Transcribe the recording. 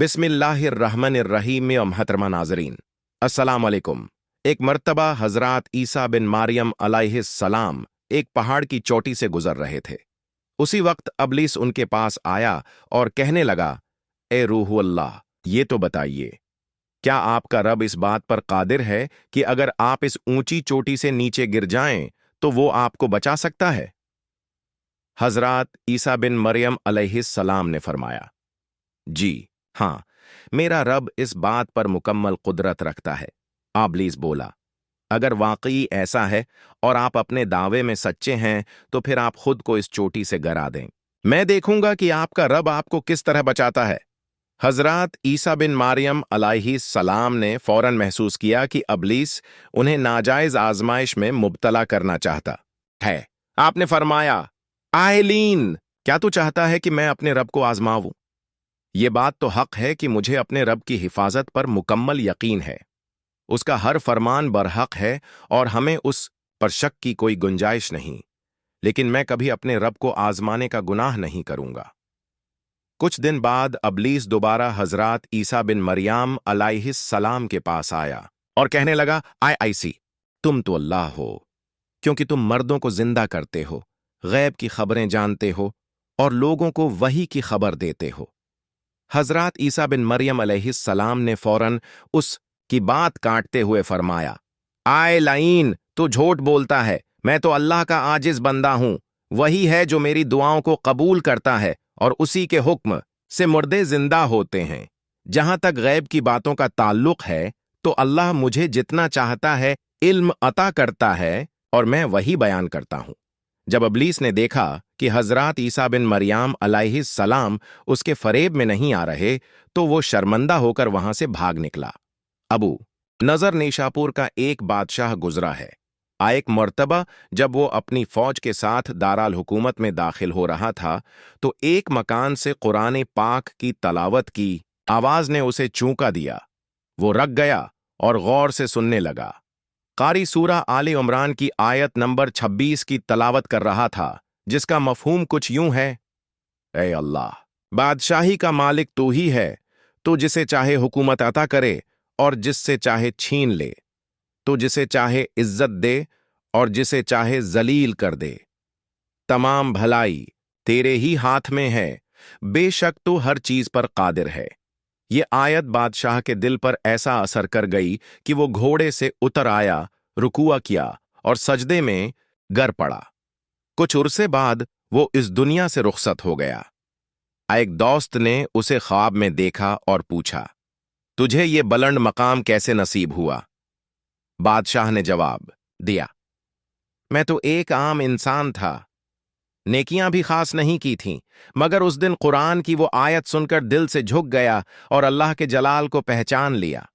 बिस्मिल्लाहिर्रहमानिर्रहीम। मोहतरमा नाज़रीन, अस्सलाम वालेकुम। एक मर्तबा हज़रात ईसा बिन मरियम अलैहिस्सलाम एक पहाड़ की चोटी से गुजर रहे थे। उसी वक्त अबलीस उनके पास आया और कहने लगा, ए रूहुल्लाह, ये तो बताइए, क्या आपका रब इस बात पर कादिर है कि अगर आप इस ऊंची चोटी से नीचे गिर जाएं तो वो आपको बचा सकता है? हज़रात ईसा बिन मरियम अलैहिस्सलाम ने फरमाया, जी हाँ, मेरा रब इस बात पर मुकम्मल कुदरत रखता है। इब्लीस बोला, अगर वाकई ऐसा है और आप अपने दावे में सच्चे हैं तो फिर आप खुद को इस चोटी से गिरा दें, मैं देखूंगा कि आपका रब आपको किस तरह बचाता है। हजरत ईसा बिन मरियम अलैहिस्सलाम ने फौरन महसूस किया कि इब्लीस उन्हें नाजायज आजमाइश में मुब्तला करना चाहता है। आपने फरमाया, आयलीन, क्या तू चाहता है कि मैं अपने रब को आजमाऊं? ये बात तो हक है कि मुझे अपने रब की हिफाजत पर मुकम्मल यकीन है। उसका हर फरमान बरहक है और हमें उस पर शक की कोई गुंजाइश नहीं, लेकिन मैं कभी अपने रब को आजमाने का गुनाह नहीं करूंगा। कुछ दिन बाद इब्लीस दोबारा हजरत ईसा बिन मरियम अलैहिस्सलाम के पास आया और कहने लगा, आईसी, तुम तो अल्लाह हो, क्योंकि तुम मर्दों को जिंदा करते हो, गैब की खबरें जानते हो और लोगों को वही की खबर देते हो। हजरत ईसा बिन मरियम अलैहिस्सलाम ने फौरन उस की बात काटते हुए फरमाया, आए लाइन, तू झूठ बोलता है, मैं तो अल्लाह का आजिज बंदा हूं। वही है जो मेरी दुआओं को कबूल करता है और उसी के हुक्म से मुर्दे जिंदा होते हैं। जहां तक गैब की बातों का ताल्लुक है तो अल्लाह मुझे जितना चाहता है इल्म अता करता है और मैं वही बयान करता हूं। जब इब्लीस ने देखा कि हजरत ईसा बिन मरियम अलैहिस्सलाम उसके फरेब में नहीं आ रहे तो वो शर्मंदा होकर वहां से भाग निकला। अबू नजर नेशापुर का एक बादशाह गुजरा है। एक मर्तबा जब वो अपनी फौज के साथ दाराल हुकूमत में दाखिल हो रहा था तो एक मकान से कुरान पाक की तलावत की आवाज ने उसे चौंका दिया। वो रख गया और गौर से सुनने लगा। कारी सूरा आले इमरान की आयत नंबर 26 की तलावत कर रहा था, जिसका मफहूम कुछ यूं है, ए अल्लाह, बादशाही का मालिक तू ही है, तू जिसे चाहे हुकूमत अता करे और जिससे चाहे छीन ले, तू जिसे चाहे इज्जत दे और जिसे चाहे जलील कर दे। तमाम भलाई तेरे ही हाथ में है, बेशक तू हर चीज पर कादिर है। ये आयत बादशाह के दिल पर ऐसा असर कर गई कि वो घोड़े से उतर आया, रुकुआ किया और सजदे में गिर पड़ा। कुछ उरसे बाद वो इस दुनिया से रुखसत हो गया। एक दोस्त ने उसे ख्वाब में देखा और पूछा, तुझे ये बुलंद मकाम कैसे नसीब हुआ? बादशाह ने जवाब दिया, मैं तो एक आम इंसान था, नेकियां भी खास नहीं की थीं, मगर उस दिन कुरान की वो आयत सुनकर दिल से झुक गया और अल्लाह के जलाल को पहचान लिया।